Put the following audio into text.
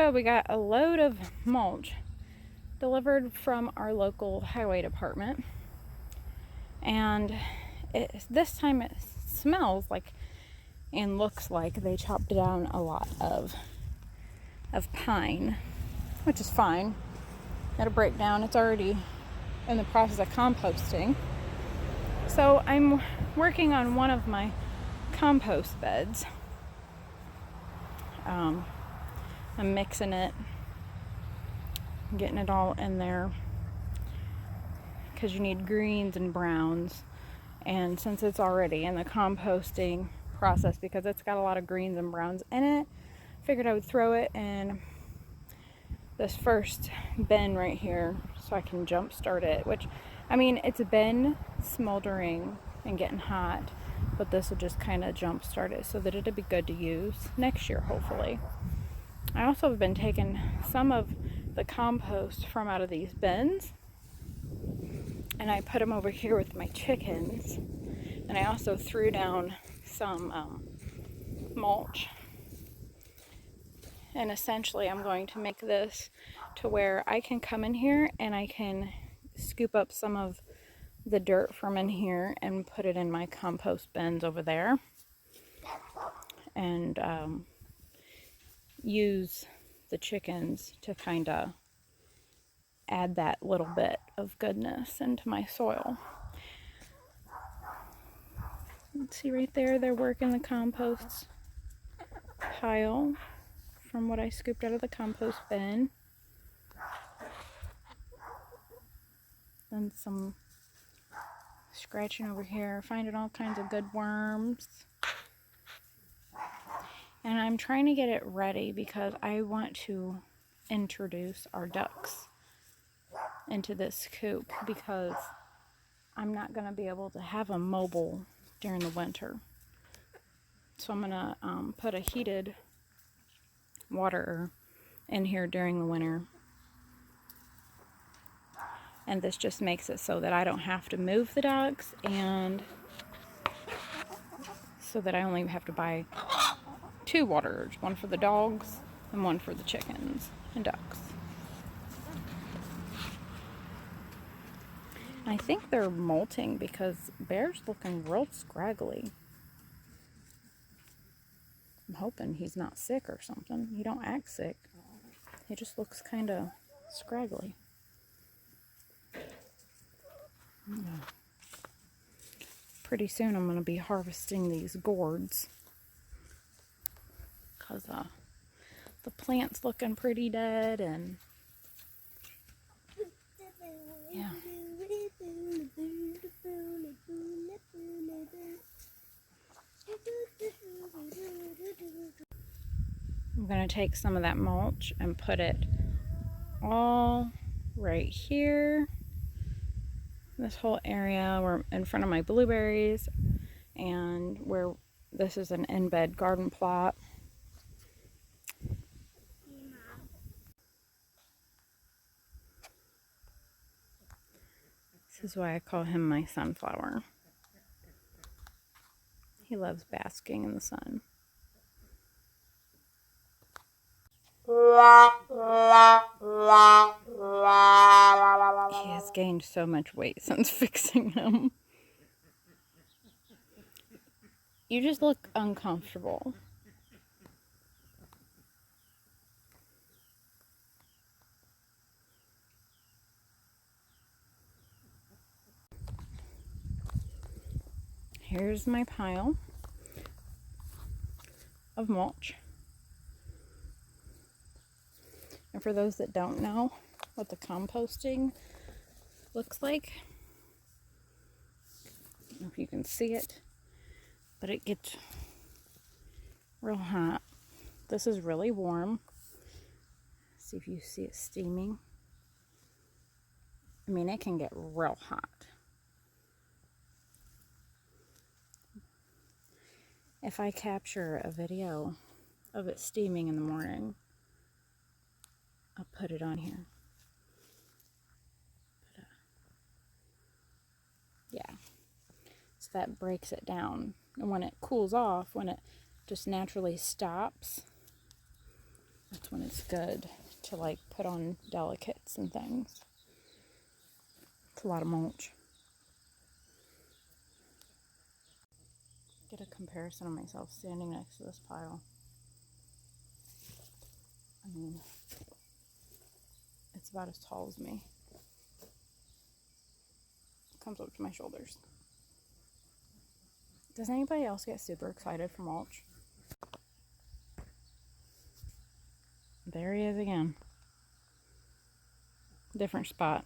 So we got a load of mulch delivered from our local highway department, and this time it smells like and looks like they chopped down a lot of pine, which is fine. It'll break down. It's already in the process of composting. So I'm working on one of my compost beds. I'm mixing it, getting it all in there, because you need greens and browns. And since it's already in the composting process, because it's got a lot of greens and browns in it, figured I would throw it in this first bin right here so I can jump start it. Which, I mean, it's been smoldering and getting hot, but this will just kind of jump start it so that it'll be good to use next year, hopefully. I also have been taking some of the compost from out of these bins, and I put them over here with my chickens. And I also threw down some mulch. And essentially I'm going to make this to where I can come in here and I can scoop up some of the dirt from in here and put it in my compost bins over there. And use the chickens to kind of add that little bit of goodness into my soil. Let's see right there, they're working the compost pile from what I scooped out of the compost bin. Then some scratching over here, finding all kinds of good worms. And I'm trying to get it ready because I want to introduce our ducks into this coop, because I'm not going to be able to have them mobile during the winter. So I'm going to put a heated water in here during the winter. And this just makes it so that I don't have to move the ducks, and so that I only have to buy 2 waters, one for the dogs and one for the chickens and ducks. I think they're molting because Bear's looking real scraggly. I'm hoping he's not sick or something. He don't act sick. He just looks kind of scraggly. Yeah. Pretty soon I'm going to be harvesting these gourds, because the plant's looking pretty dead, and yeah. I'm going to take some of that mulch and put it all right here. This whole area where in front of my blueberries, and where this is an in-bed garden plot. This is why I call him my sunflower. He loves basking in the sun. He has gained so much weight since fixing him. You just look uncomfortable. Here's my pile of mulch. And for those that don't know what the composting looks like, I don't know if you can see it, but it gets real hot. This is really warm. See if you see it steaming. I mean, it can get real hot. If I capture a video of it steaming in the morning, I'll put it on here. But, yeah. So that breaks it down. And when it cools off, when it just naturally stops, That's when it's good to like put on delicates and things. It's a lot of mulch. Get a comparison of myself standing next to this pile. I mean, it's about as tall as me. It comes up to my shoulders. Does anybody else get super excited for mulch? There he is again. Different spot.